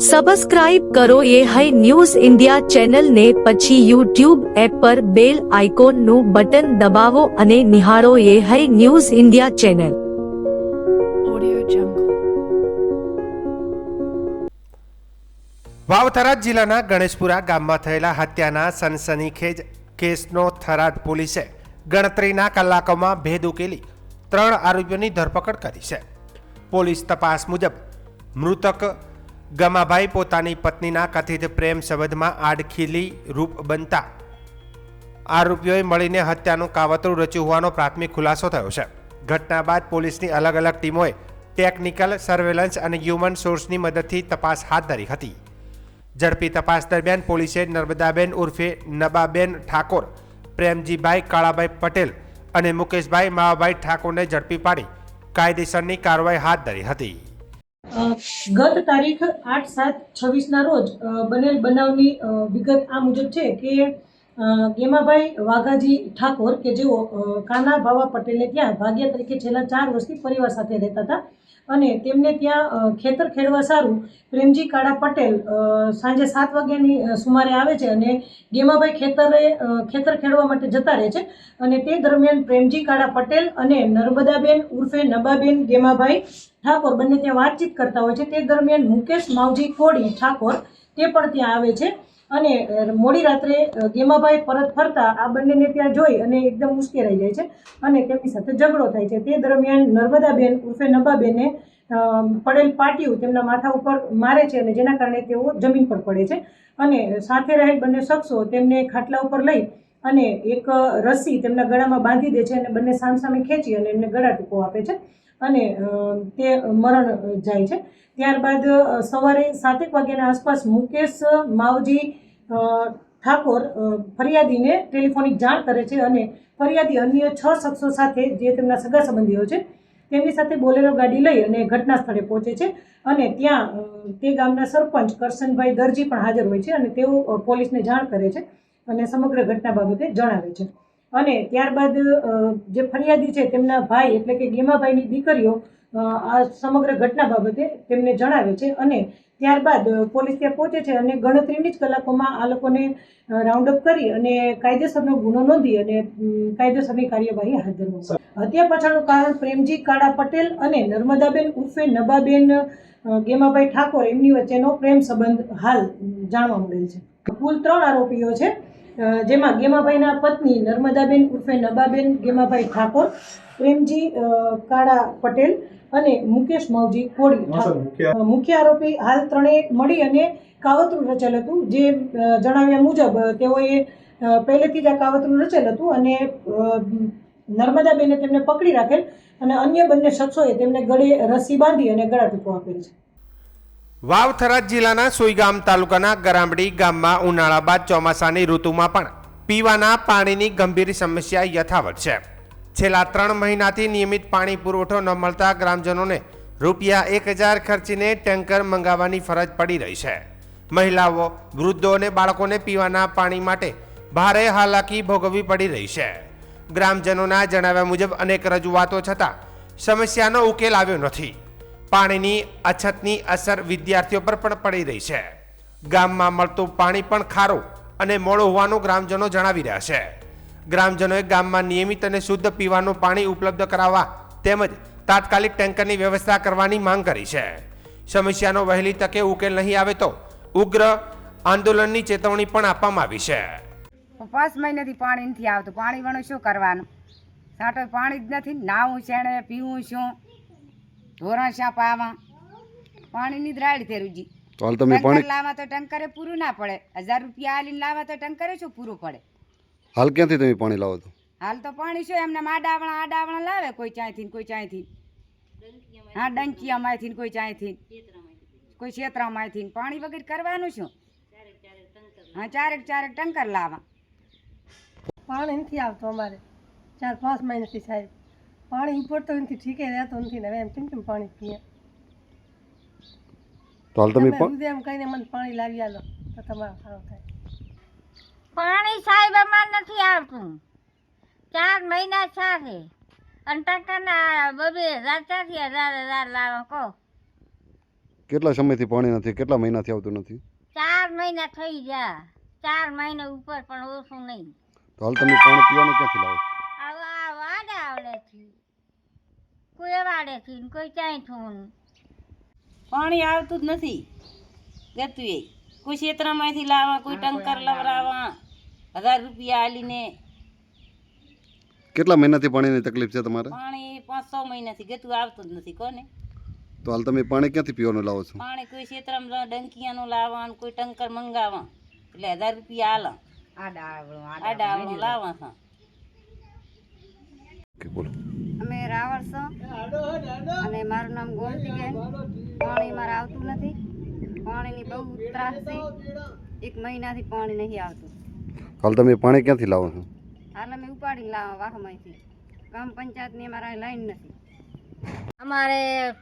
Subscribe કરો એ હૈ news India ચેનલને, પછી યુટ્યુબ એપ પર બેલ આઇકોનનું બટન દબાવો અને નિહાળો એ હૈ news India channel. Vav Tharad જિલ્લાના ગણેશપુરા ગામમાં થયેલા હત્યાના સનસનીખેજ કેસનો થરાદ પોલીસે ગણતરીના કલાકોમાં ભેદ ઉકેલી 3 આરોપીઓની ધરપકડ કરી છે. પોલીસ તપાસ મુજબ મૃતક ગમાભાઈ પોતાની પત્નીના કથિત પ્રેમ સંબંધમાં આડખીલી રૂપ બનતા આરોપીઓએ મળીને હત્યાનું કાવતરું રચ્યું હોવાનો પ્રાથમિક ખુલાસો થયો છે. ઘટના બાદ પોલીસની અલગ અલગ ટીમોએ ટેકનિકલ સર્વેલન્સ અને હ્યુમન સોર્સની મદદથી તપાસ હાથ ધરી હતી. ઝડપી તપાસ દરમિયાન પોલીસે નર્મદાબેન ઉર્ફે નબાબેન ઠાકોર, પ્રેમજીભાઈ કાળાભાઈ પટેલ અને મુકેશભાઈ માવાભાઈ ઠાકોરને ઝડપી પાડી કાયદેસરની કાર્યવાહી હાથ ધરી હતી. ગત તારીખ 8/7/26ના રોજ બનેલ બનાવની વિગત આ મુજબ છે કે ગેમાભાઈ વાઘાજી ઠાકોર કે જેઓ કાના ભાવા પટેલને ત્યાં ભાગ્યા તરીકે છેલ્લા 4 વર્ષથી પરિવાર સાથે રહેતા હતા અને તેમને ત્યાં ખેતર ખેડવા સારું પ્રેમજી કાળા પટેલ સાંજે 7 વાગ્યાની સુમારે આવે છે અને ગેમાભાઈ ખેતર ખેડવા માટે જતા રહે છે અને તે દરમિયાન પ્રેમજી કાળા પટેલ અને નર્મદાબેન ઉર્ફે નબાબેન ગેમાભાઈ ઠાકોર બંને ત્યાં વાતચીત કરતા હોય છે. તે દરમિયાન મુકેશ માવજી કોડી ઠાકોર તે પણ ત્યાં આવે છે અને મોડી રાત્રે ગેમાભાઈ પરત ફરતા આ બંનેને ત્યાં જોઈ અને એકદમ ઉશ્કેરાઈ જાય છે અને તેમની સાથે ઝઘડો થાય છે. તે દરમિયાન નર્મદાબેન ઉર્ફે નબાબેને પડેલ પાટિયું તેમના માથા ઉપર મારે છે અને જેના કારણે તેઓ જમીન પર પડે છે અને સાથે રહેલ બંને શખ્સો તેમને ખાટલા ઉપર લઈ અને એક રસ્સી તેમના ગળામાં બાંધી દે છે અને બંને સામસામે ખેંચી અને એમને ગળા ટૂંકો આપે છે અને તે મરણ જાય છે. ત્યારબાદ સવારે 7 વાગ્યાના આસપાસ મુકેશ માવજી ઠાકોર ફરિયાદીને ટેલિફોનિક જાણ કરે છે અને ફરિયાદી અન્ય 6 શખ્સો સાથે જે તેમના સગા સંબંધીઓ છે તેમની સાથે બોલેરો ગાડી લઈ અને ઘટના સ્થળે પહોંચે છે અને ત્યાં તે ગામના સરપંચ કરશનભાઈ દરજી પણ હાજર હોય છે અને તેઓ પોલીસને જાણ કરે છે અને સમગ્ર ઘટના બાબતે જણાવે છે. અને ત્યારબાદ જે ફરિયાદી છે તેમના ભાઈ એટલે કે ગેમાભાઈની દીકરીઓ આ સમગ્ર ઘટના બાબતે તેમને જણાવે છે અને ત્યારબાદ પોલીસ ત્યાં પહોંચે છે અને ગણતરીની જ કલાકોમાં આ લોકોને રાઉન્ડ અપ કરી અને કાયદેસરનો ગુનો નોંધી અને કાયદેસરની કાર્યવાહી હાથ ધરવામાં. હત્યા પાછળનું કારણ પ્રેમજી કાળા પટેલ અને નર્મદાબેન ઉર્ફે નબાબેન ગેમાભાઈ ઠાકોર એમની વચ્ચેનો પ્રેમ સંબંધ હાલ જાણવા મળેલ છે. કુલ 3 આરોપીઓ છે જેમાં ગેમાભાઈના પત્ની નર્મદાબેન ઉર્ફે નબાબેન ગેમાભાઈ ઠાકોર, પ્રેમજી કાળા પટેલ અને મુકેશ માવજી કોડી ઠાકોર. મુખ્ય આરોપી હાલ 3 મળી અને કાવતરું રચેલ હતું. જે જણાવ્યા મુજબ તેઓએ પહેલેથી જ આ કાવતરું રચેલ હતું અને નર્મદાબેને તેમને પકડી રાખેલ અને અન્ય બંને શખ્સોએ તેમને ગળે રસ્સી બાંધી અને ગળા ટૂંકો આપેલ છે. વાવ થરાદ જિલ્લાના સોઈગામ તાલુકાના ગરામડી ગામમાં ઉનાળા બાદ ચોમાસાની ઋતુમાં પણ પીવાના પાણીની ગંભીર સમસ્યા યથાવત છે. છેલ્લા 3 મહિનાથી નિયમિત પાણી પુરવઠો ન મળતા ગ્રામજનોને ₹1000 ખર્ચીને ટેન્કર મંગાવવાની ફરજ પડી રહી છે. મહિલાઓ, વૃદ્ધો અને બાળકોને પીવાના પાણી માટે ભારે હાલાકી ભોગવવી પડી રહી છે. ગ્રામજનોના જણાવ્યા મુજબ અનેક રજૂઆતો છતાં સમસ્યાનો ઉકેલ આવ્યો નથી. પાણીની અછતની અસર વિદ્યાર્થીઓ પર પણ પડી રહી છે. ગામમાં મળતું પાણી પણ ખારું અને મોડું હોવાનું ગ્રામજનો જણાવી રહ્યા છે. ગ્રામજનોએ ગામમાં નિયમિત અને શુદ્ધ પીવાનું પાણી ઉપલબ્ધ કરાવવા તેમજ તાત્કાલિક ટેન્કરની વ્યવસ્થા કરવાની માંગ કરી છે. સમસ્યાનો વહેલી તકે ઉકેલ નહીં આવે તો ઉગ્ર આંદોલનની ચેતવણી પણ આપવામાં આવી છે. 5 મહિનાથી પાણી નથી આવતું. પાણી વણું શું કરવાનું? સાટો પાણી જ નથી. નાવું શેણે, પીવું શું, ઢોરણ શા પાવા, પાણીની જ રાડ થેરુજી. ટંકર લાવવા તો ટંકરે પૂરું ના પડે. 1000 રૂપિયા આલીને લાવવા તો ટંકરે શું પૂરું પડે? હાલ ક્યાંથી તમે પાણી લાવો છો? હાલ તો પાણી શું એમને આડાવણા લાવે, કોઈ ચાંયથી કોઈ ચાંયથી. હા, ડંકીયામાંથી કોઈ ચાંયથી, કોઈ ક્ષેત્રમાંથી. પાણી વગર કરવાનું શું? હા, 4 ટંકર લાવવા. પાણી નથી આવતું અમારે 4-5 મહિનાથી સાહેબ. પાણી ઉપડતો નથી, ઠીકે રહેતો નથી ને હવે એમ કેમ પાણી પીએ. તો હાલ તમે એમ કહીને મને પાણી લાવી આલો તો તમારો સારો થાય. પાણી સાહેબ અમારે નથી આવતું 4 મહિના છે અને ટંકાના 2000 4 લાવો કહો કેટલા સમયથી પાણી નથી, કેટલા મહિનાથી આવતું નથી? 4 મહિના થઈ ગયા, 4 મહિના ઉપર પણ ઓછું નહીં. તો હાલ તમે પાણી પીવાનું ક્યાંથી લાવો? આ વાડે આવડેથી, કોઈ વાડેથી ને કોઈ ક્યાંયથી. પાણી આવતું જ નથી ગતું એ. કોઈ ક્ષેત્રમાંથી લાવવા, કોઈ ટંકર લવરાવા, 1000 રૂપિયા આલીને. કેટલા મહિનાથી પાણીની તકલીફ છે તમારે? પાણી 5-6 મહિનાથી ગતું આવતું જ નથી કોને. તો હાલ તમે પાણી ક્યાંથી પીવાનું લાવો છો? પાણી કોઈ ક્ષેત્રમાં ડંકિયાનું લાવવા, કોઈ ટંકર મંગાવવા, એટલે 1000 રૂપિયા આલા. આડાવણું લાવવા હતા. બોલો. અમે રાવળ છો અને મારું નામ ગોમતીબેન. પાણી મારે આવતું નથી, પાણીની બહુ ત્રાસ છે. 1 મહિનાથી પાણી નહીં આવતું. હાલ તમે પાણી ક્યાંથી લાવો છો? હાલ અમે ઉપાડીને લાવવા વાહમાંથી. ગામ પંચાયતની અમારા લાઈન નથી. અમારે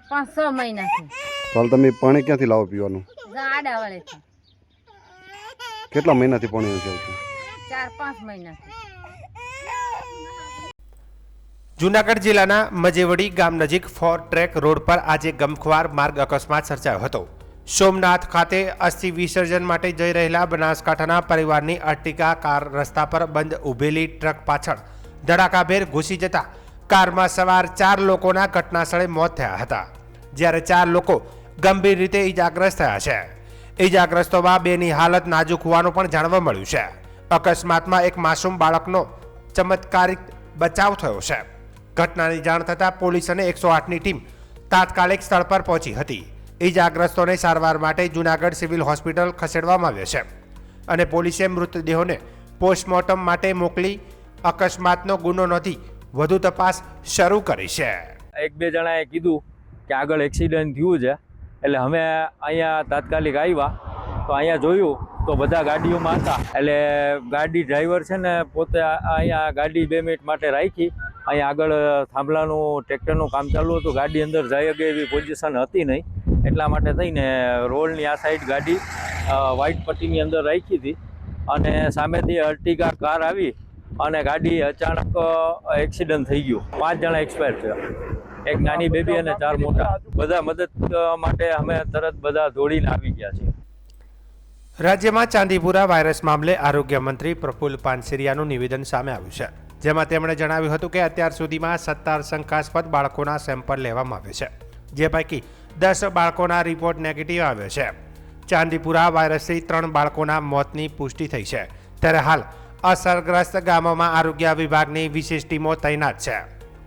5-6 મહિનાથી તો હાલ તમે પાણી ક્યાંથી લાવો પીવાનું? આડા વળેથી કેટલા મહિનાથી પાણી નથી આવતું? 4-5 મહિનાથી. જૂનાગઢ જિલ્લાના મજેવડી ગામ નજીક 4 ટ્રેક રોડ પર આજે ગમખ્વાર માર્ગ અકસ્માત સર્જાયો હતો. સોમનાથ ખાતે અસ્થિ વિસર્જન માટે જઈ રહેલા બનાસકાંઠાના પરિવારની અર્ટિગા કાર રસ્તા પર બંધ ઊભેલી ટ્રક પાછળ ધડાકાભેર ઘૂસી જતા કારમાં સવાર 4 લોકોના ઘટનાસ્થળે મોત થયા હતા, જ્યારે 4 લોકો ગંભીર રીતે ઈજાગ્રસ્ત થયા છે. ઈજાગ્રસ્તોમાં 2ની હાલત નાજુક હોવાનું પણ જાણવા મળ્યું છે. અકસ્માતમાં એક માસૂમ બાળકનો ચમત્કારિક બચાવ થયો છે. ઘટનાની જાણ થતાં પોલીસ અને 108ની ટીમ તાત્કાલિક સ્થળ પર પહોંચી હતી. ઈજાગ્રસ્તોને સારવાર માટે જૂનાગઢ સિવિલ હોસ્પિટલ ખસેડવામાં આવ્યા છે અને પોલીસે મૃતદેહોને પોસ્ટમોર્ટમ માટે મોકલી અકસ્માતનો ગુનો નોંધી વધુ તપાસ શરૂ કરી છે. 1-2 જણાએ કીધું કે આગળ એક્સિડન્ટ થયું છે, એટલે અમે અહીંયા તાત્કાલિક આવ્યા તો અહીંયા જોયું તો બધા ગાડીઓમાં હતા. એટલે ગાડી ડ્રાઈવર છે ને પોતે અહીંયા ગાડી 2 મિનિટ માટે રાખી. અહીંયા આગળ થાંભલાનું ટ્રેક્ટરનું કામ ચાલુ હતું, ગાડી અંદર જઈ શકે એવી પોઝિશન હતી નહીં, એટલા માટે થઈને રોડની આ સાઈડ ગાડી વ્હાઇટ પટ્ટીની અંદર રાખી હતી અને સામેથી અર્ટિગા કાર આવી અને ગાડી અચાનક એક્સિડન્ટ થઈ ગયું. 5 જણા એક્સપાયર થયા, એક નાની બેબી અને 4 મોટા. બધા મદદ માટે અમે તરત બધા દોડીને આવી ગયા છીએ. રાજ્યમાં ચાંદીપુરા વાયરસ મામલે આરોગ્ય મંત્રી પ્રફુલ્લ પાનસેરિયાનું નિવેદન સામે આવ્યું છે, જેમાં તેમણે જણાવ્યું હતું કે અત્યાર સુધીમાં 17 શંકાસ્પદ બાળકોના સેમ્પલ લેવામાં આવ્યા છે, જે પૈકી 10 બાળકોના રિપોર્ટ નેગેટિવ આવ્યો છે. ચાંદીપુરા વાયરસથી 3 બાળકોના મોતની પુષ્ટિ થઈ છે, ત્યારે હાલ અસરગ્રસ્ત ગામોમાં આરોગ્ય વિભાગની વિશેષ ટીમો તૈનાત છે.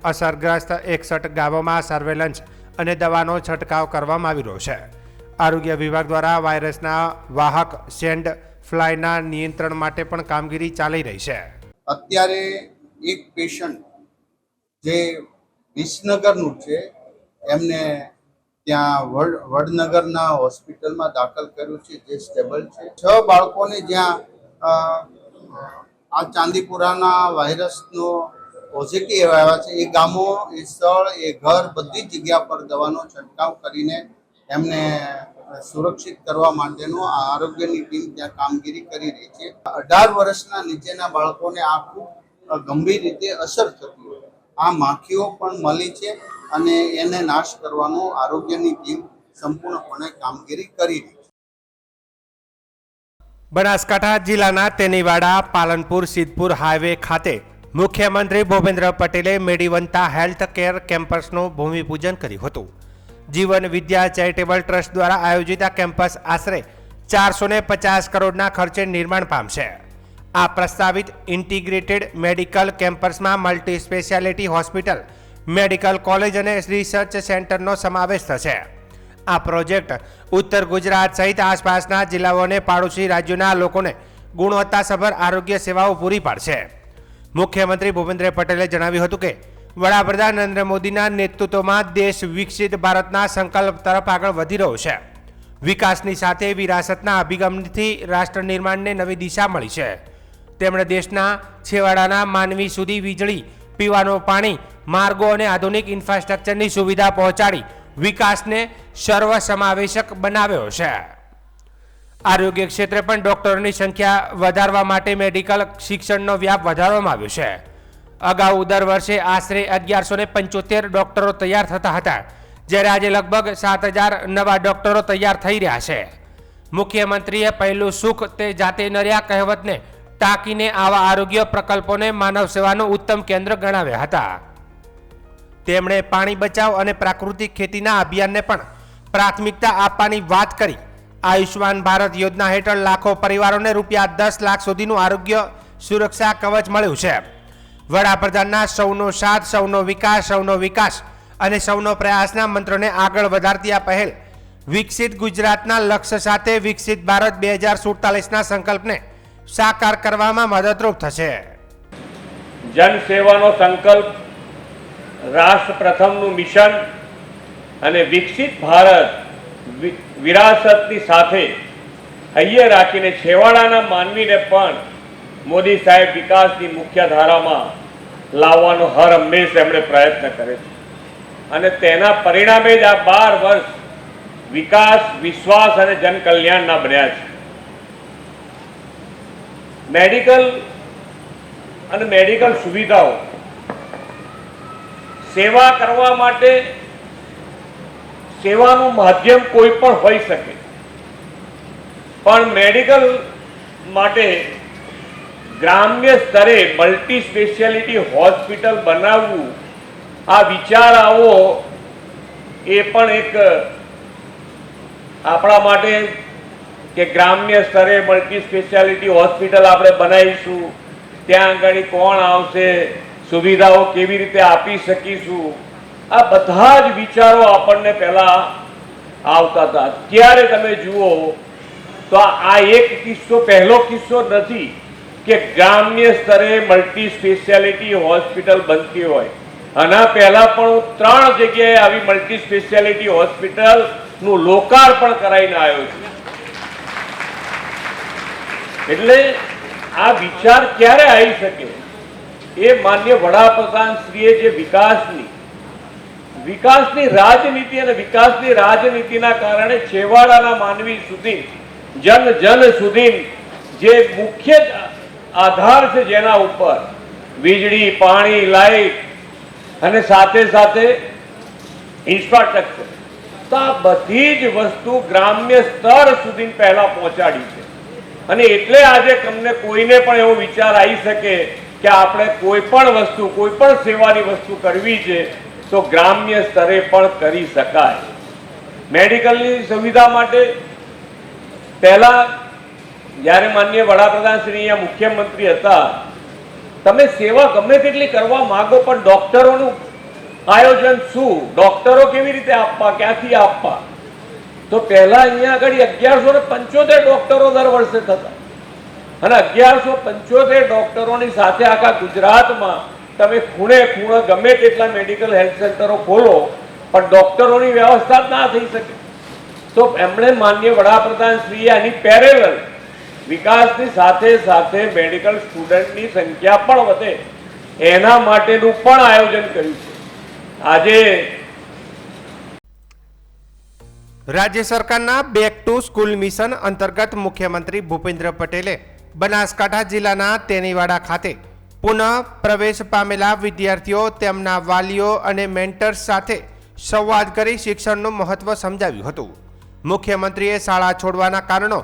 અસરગ્રસ્ત 61 ગામોમાં સર્વેલન્સ અને દવાનો છંટકાવ કરવામાં આવી રહ્યો છે. આરોગ્ય વિભાગ દ્વારા વાયરસના વાહક સેન્ડ ફ્લાયના નિયંત્રણ માટે પણ કામગીરી ચાલી રહી છે. અત્યારે એક પેશન્ટ જે વિસનગરનું છે એમને ત્યાં વડનગરના હોસ્પિટલમાં દાખલ કર્યું છે, જે સ્ટેબલ છે. 6 બાળકોને જ્યાં આ ચાંદીપુરાના વાયરસનો પોઝિટિવ આવ્યા છે, એ ગામો, એ સ્થળ, એ ઘર, બધી જગ્યા પર દવાનો છંટકાવ કરીને એમને સુરક્ષિત કરવા માટેનો આરોગ્યની ટીમ ત્યાં કામગીરી કરી રહી છે. 18 વર્ષના નીચેના બાળકોને આ ખૂબ ગંભીર રીતે અસર થતી હોય, આ માખીઓ પણ મળી છે અને એને નાશ કરવાનું આરોગ્યની ટીમ સંપૂર્ણપણે કામગીરી કરી રહી છે. બનાસકાંઠા જિલ્લાના તેનીવાડા પાલનપુર સિદ્ધપુર હાઈવે ખાતે મુખ્યમંત્રી ભૂપેન્દ્ર પટેલે મેડીવંતા હેલ્થ કેર કેમ્પસનું ભૂમિપૂજન કર્યું હતું. જીવન વિદ્યા ચેરિટેબલ ટ્રસ્ટ દ્વારા આયોજિત આ કેમ્પસ આશરે 450 કરોડના ખર્ચે નિર્માણ પામશે. આ પ્રસ્તાવિત ઇન્ટિગ્રેટેડ મેડિકલ કેમ્પસમાં multi speciality hospital, medical college અને રિસર્ચ સેન્ટરનો સમાવેશ થશે. આ પ્રોજેક્ટ ઉત્તર ગુજરાત સહિત આસપાસના જિલ્લાઓને પાડોશી રાજ્યોના લોકોને ગુણવત્તાસભર આરોગ્ય સેવાઓ પૂરી પાડશે. મુખ્યમંત્રી ભૂપેન્દ્ર પટેલે જણાવ્યું હતું કે વડાપ્રધાન નરેન્દ્ર મોદીના નેતૃત્વમાં દેશ વિકસિત ભારતના સંકલ્પ તરફ આગળ વધી રહ્યો છે. વિકાસની સાથે વિરાસતના અભિગમથી રાષ્ટ્ર નિર્માણને નવી દિશા મળી છે. તેમણે દેશના છેવાડાના માનવી સુધી વીજળી, પીવાનું પાણી, માર્ગો અને આધુનિક ઇન્ફ્રાસ્ટ્રક્ચરની સુવિધા પહોંચાડી વિકાસને સર્વસમાવેશક બનાવ્યો છે. આરોગ્ય ક્ષેત્રે પણ ડોક્ટરોની સંખ્યા વધારવા માટે મેડિકલ શિક્ષણનો વ્યાપ વધારવામાં આવ્યો છે. અગાઉ દર વર્ષે આશરે 1175 ડોક્ટરો તૈયાર થતા હતા, જ્યારે આજે લગભગ 7,000 નવા ડોક્ટરો તૈયાર થઈ રહ્યા છે. મુખ્યમંત્રીએ પહેલું સુખ તે જાતે નર્યા કહેવતને ટાંકીને આવા આરોગ્ય પ્રકલ્પોને માનવ સેવાનું ઉત્તમ કેન્દ્ર ગણાવ્યા હતા. તેમણે પાણી બચાવ અને પ્રાકૃતિક ખેતીના અભિયાનને પણ પ્રાથમિકતા આપવાની વાત કરી. આયુષ્માન ભારત યોજના હેઠળ લાખો પરિવારોને રૂપિયા 10 લાખ સુધીનું આરોગ્ય સુરક્ષા કવચ મળ્યું છે. વડાપ્રધાનના સૌનો સાથ, સૌનો વિકાસ અને સૌનો પ્રયાસના મંત્રને આગળ વધારતી આ પહેલ વિકસિત ગુજરાતના લક્ષ્ય સાથે વિકસિત ભારત 2047ના સંકલ્પને સાકાર કરવામાં મદદરૂપ થશે. જન સેવાનો સંકલ્પ, રાષ્ટ્ર પ્રથમનું મિશન અને વિકસિત ભારત વિરાસતની સાથે હૈયે રાખીને છેવાડાના માનવીને પણ મોદી સાહેબ વિકાસની મુખ્ય ધારામાં લાવવાનો હર હંમેશ એમણે પ્રયત્ન કરે છે અને તેના પરિણામે જ આ 12 વર્ષ વિકાસ, વિશ્વાસ અને જનકલ્યાણના બન્યા છે. મેડિકલ સુવિધાઓ સેવા કરવા માટે સેવાનું માધ્યમ કોઈ પણ હોઈ શકે, પણ મેડિકલ માટે ગ્રામ્ય સ્તરે મલ્ટી સ્પેશિયાલિટી હોસ્પિટલ બનાવવું, આ વિચાર આવો એ પણ એક આપણા માટે કે ગ્રામ્ય સ્તરે મલ્ટી સ્પેશિયાલિટી હોસ્પિટલ આપણે બનાવીશું, ત્યાં આગળ કોણ આવશે, સુવિધાઓ કેવી રીતે આપી શકીશું, આ બધા જ વિચારો આપણને પહેલા આવતા હતા. ત્યારે તમે જુઓ તો આ એક પહેલો કિસ્સો નથી કે ગ્રામ્ય સ્તરે મલ્ટી સ્પેશિયાલિટી હોસ્પિટલ બનતી હોય. આના પહેલા પણ હું 3 જગ્યાએ આવી મલ્ટી સ્પેશિયાલિટી હોસ્પિટલનું લોકાર્પણ કરાવીને આવ્યો છું. એટલે આ વિચાર ક્યારે આવી શકે? એ માન્ય વડાપ્રધાન શ્રીએ જે વિકાસની રાજનીતિ અને વિકાસની રાજનીતિના કારણે છેવાડાના માનવી સુધી, જન સુધી જે મુખ્ય આધાર છે, જેના ઉપર વીજળી, પાણી, લાઇટ અને સાથે સાથે ઇન્ફ્રાસ્ટ્રક્ચર, તો આ બધી જ વસ્તુ ગ્રામ્ય સ્તર સુધી પહેલા પહોંચાડી છે. અને એટલે આજે તમને કોઈને પણ એવો વિચાર આવી શકે કે આપણે કોઈ પણ વસ્તુ, કોઈ પણ સેવાની વસ્તુ કરવી છે તો ગ્રામ્ય સ્તરે પણ કરી શકાય. મેડિકલની સુવિધા માટે પહેલા જ્યારે માનનીય વડાપ્રધાન શ્રી અહીંયા મુખ્યમંત્રી હતા, તમે સેવા ગમે તેટલી કરવા માંગો પણ ડોક્ટરોનું આયોજન શું, ડોક્ટરો કેવી રીતે આપવા, ક્યાંથી આપવા? તો પહેલા અહીંયા આગળ 1175 ડોક્ટરો દર વર્ષે થતા અને 1175 ડોક્ટરોની સાથે આખા ગુજરાતમાં તમે ખૂણે ખૂણે ગમે તેટલા મેડિકલ હેલ્થ સેન્ટરો ખોલો પણ ડોક્ટરોની વ્યવસ્થા જ ના થઈ શકે. તો એમણે માનનીય વડાપ્રધાન શ્રીએ આની પેરેલલ વિકાસની સાથે સાથે મેડિકલ સ્ટુડન્ટની સંખ્યા પણ વધે એના માટેનું પણ આયોજન કર્યું છે. આજે રાજ્ય સરકારના બેક ટુ સ્કૂલ મિશન અંતર્ગત મુખ્યમંત્રી ભૂપેન્દ્ર પટેલે બનાસકાંઠા જિલ્લાના તેનીવાડા ખાતે પુનઃ પ્રવેશ પામેલા વિદ્યાર્થીઓ, તેમના વાલીઓ અને મેન્ટર્સ સાથે સંવાદ કરી શિક્ષણનું મહત્વ સમજાવ્યું હતું. મુખ્યમંત્રીએ શાળા છોડવાના કારણો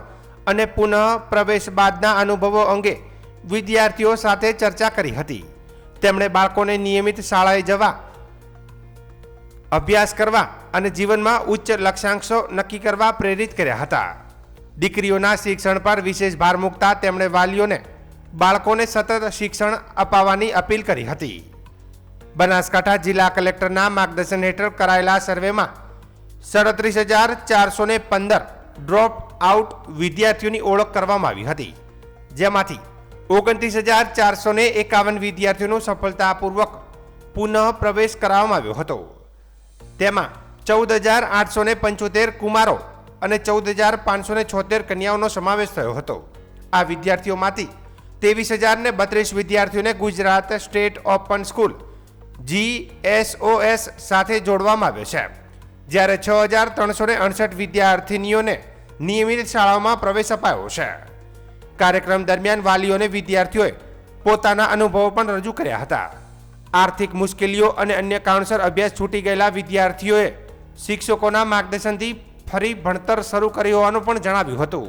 અને પુનઃ પ્રવેશ બાદના અનુભવો અંગે વિદ્યાર્થીઓ સાથે ચર્ચા કરી હતી. તેમણે બાળકોને નિયમિત શાળાએ જવા, અભ્યાસ કરવા અને જીવનમાં ઉચ્ચ લક્ષ્યાંકો નક્કી કરવા પ્રેરિત કર્યા હતા. દીકરીઓના શિક્ષણ પર વિશેષ ભાર મૂકતા તેમણે વાલીઓને બાળકોને સતત શિક્ષણ અપાવવાની અપીલ કરી હતી. બનાસકાંઠા જિલ્લા કલેક્ટરના માર્ગદર્શન હેઠળ કરાયેલા સર્વેમાં 37,415 ડ્રોપ આઉટ વિદ્યાર્થીઓની ઓળખ કરવામાં આવી હતી, જેમાંથી 29,451 વિદ્યાર્થીઓનું સફળતાપૂર્વક પુનઃ પ્રવેશ કરાવવામાં આવ્યો હતો. તેમાં 14,875 કુમારો અને 14,576 કન્યાઓનો સમાવેશ થયો હતો. આ વિદ્યાર્થીઓમાંથી 23,032 વિદ્યાર્થીઓને Gujarat state open school GSOS સાથે જોડવામાં આવ્યો છે, જ્યારે 6,368 વિદ્યાર્થીનીઓને નિયમિત શાળાઓમાં પ્રવેશ અપાયો છે. કાર્યક્રમ દરમિયાન વાલીઓને વિદ્યાર્થીઓએ પોતાના અનુભવો પણ રજૂ કર્યા હતા. આર્થિક મુશ્કેલીઓ અને અન્ય કારણસર અભ્યાસ છૂટી ગયેલા વિદ્યાર્થીઓએ શિક્ષકોના માર્ગદર્શનથી ફરી ભણતર શરૂ કર્યું હોવાનું પણ જણાવ્યું હતું.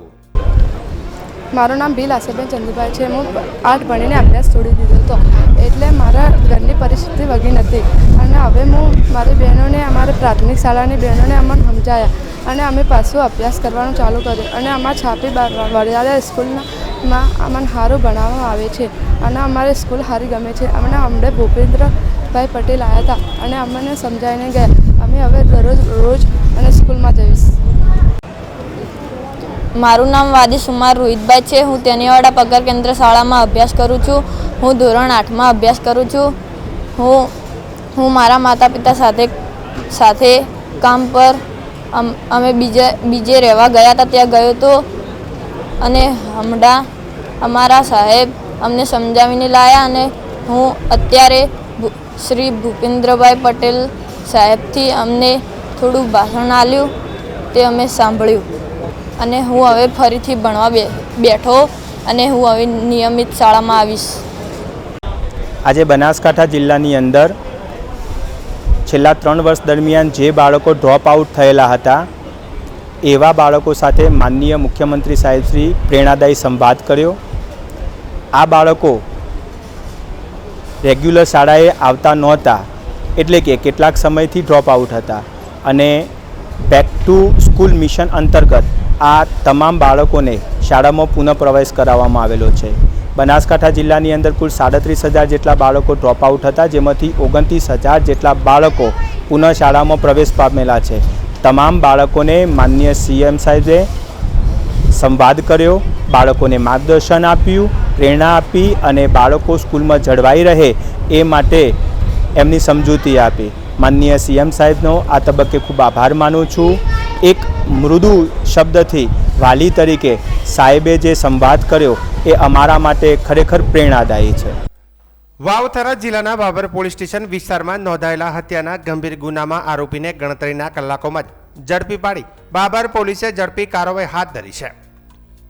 મારું નામ બી લાસેબેન ચંદુભાઈ છે. હું 8 ભણીને અભ્યાસ છોડી દીધો હતો, એટલે મારા ઘરની પરિસ્થિતિ વગી નથી. અને હવે હું મારી બહેનોને, અમારી પ્રાથમિક શાળાની બહેનોને અમને સમજાયા અને અમે પાછું અભ્યાસ કરવાનું ચાલુ કર્યું. અને અમારા છાપી વડિયાળા સ્કૂલમાં અમને સારું ભણાવવામાં આવે છે અને અમારી સ્કૂલ સારી ગમે છે. અમને હમણાં ભૂપેન્દ્રભાઈ પટેલ આવ્યા હતા અને અમને સમજાવીને ગયા. અમે હવે રોજ અને સ્કૂલમાં જઈશ. મારું નામ વાદી સુમાર રોહિતભાઈ છે. હું તેનીવાડા પગાર કેન્દ્ર શાળામાં અભ્યાસ કરું છું. હું ધોરણ 8માં અભ્યાસ કરું છું. હું મારા માતા પિતા સાથે કામ પર અમે બીજે રહેવા ગયા હતા, ત્યાં ગયો હતો. અને હમણાં અમારા સાહેબ અમને સમજાવીને લાયા અને હું અત્યારે શ્રી ભૂપેન્દ્રભાઈ પટેલ સાહેબથી અમને થોડું ભાષણ આપ્યું, તે અમે સાંભળ્યું. અને હું હવે ફરીથી ભણવા બેઠો અને હું હવે નિયમિત શાળામાં આવીશ. આજે બનાસકાંઠા જિલ્લાની અંદર છેલ્લા 3 વર્ષ દરમિયાન જે બાળકો ડ્રોપ આઉટ થયેલા હતા એવા બાળકો સાથે માનનીય મુખ્યમંત્રી સાહેબ શ્રી પ્રેરણાદાયી સંવાદ કર્યો. આ બાળકો રેગ્યુલર શાળાએ આવતા નહોતા, એટલે કે કેટલાક સમયથી ડ્રોપ આઉટ હતા અને બેક ટુ સ્કૂલ મિશન અંતર્ગત આ તમામ બાળકોને શાળામાં પુનઃપ્રવેશ કરાવવામાં આવેલો છે. બનાસકાંઠા જિલ્લાની અંદર કુલ 37,000 જેટલા બાળકો ડ્રોપ આઉટ હતા, જેમાંથી 29,000 જેટલા બાળકો પુનઃ શાળામાં પ્રવેશ પામેલા છે. તમામ બાળકોને માનનીય CM સાહેબે સંવાદ કર્યો, બાળકોને માર્ગદર્શન આપ્યું, પ્રેરણા આપી અને બાળકો સ્કૂલમાં જળવાઈ રહે એ માટે એમની સમજૂતી આપી. માનનીય CM સાહેબનો આ તબક્કે ખૂબ આભાર માનું છું. એક મૃદુ શબ્દથી વાલી તરીકે સાહેબે જે સંવાદ કર્યો એ અમારા માટે ખરેખર પ્રેરણાદાયી છે. વાવથરા જિલ્લાના બાબર પોલીસ સ્ટેશન વિસ્તારમાં નોંધાયેલા હત્યાના ગંભીર ગુનામાં આરોપીને ગણતરીના કલાકોમાં જ ઝડપી પાડી બાબર પોલીસે ઝડપી કાર્યવાહી હાથ ધરી છે.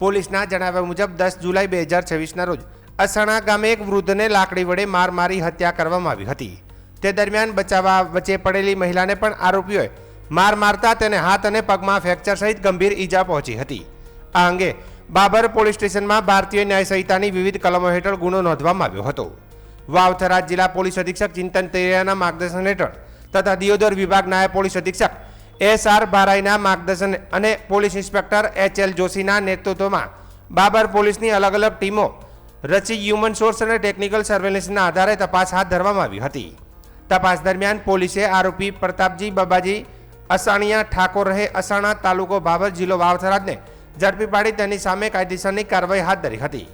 પોલીસના જણાવ્યા મુજબ 10 જુલાઈ 2026ના રોજ અસાણા ગામે એક વૃદ્ધને લાકડી વડે માર મારી હત્યા કરવામાં આવી હતી. તે દરમિયાન બચાવવા વચ્ચે પડેલી મહિલાને પણ આરોપીઓએ માર મારતા તેને હાથ અને પગમાં ફ્રેક્ચર સહિત ગંભીર ઈજા પહોંચી હતી. આ અંગે બાબર પોલીસ સ્ટેશનમાં ભારતીય ન્યાય સંહિતાની વિવિધ કલમો હેઠળ ગુનો નોંધવામાં આવ્યો હતો. વાવથરા જિલ્લા પોલીસ અધિક્ષક ચિંતન તેરિયાના માર્ગદર્શન હેઠળ તથા દિયોદર વિભાગ નાયબ પોલીસ અધિક્ષક SR ભારાઈના માર્ગદર્શન અને પોલીસ ઇન્સ્પેક્ટર HL જોશીના નેતૃત્વમાં બાબર પોલીસની અલગ અલગ ટીમો રચી હ્યુમન સોર્સ અને ટેકનિકલ સર્વેલન્સના આધારે તપાસ હાથ ધરવામાં આવી હતી. તપાસ દરમિયાન પોલીસે આરોપી પ્રતાપજી બાબાજી અસાણિયા ઠાકોર રહે અસાણા તાલુકો બાબર જિલ્લો વાવથરાને ઝડપી પાડી તેની સામે કાયદેસરની કાર્યવાહી હાથ ધરી હતી.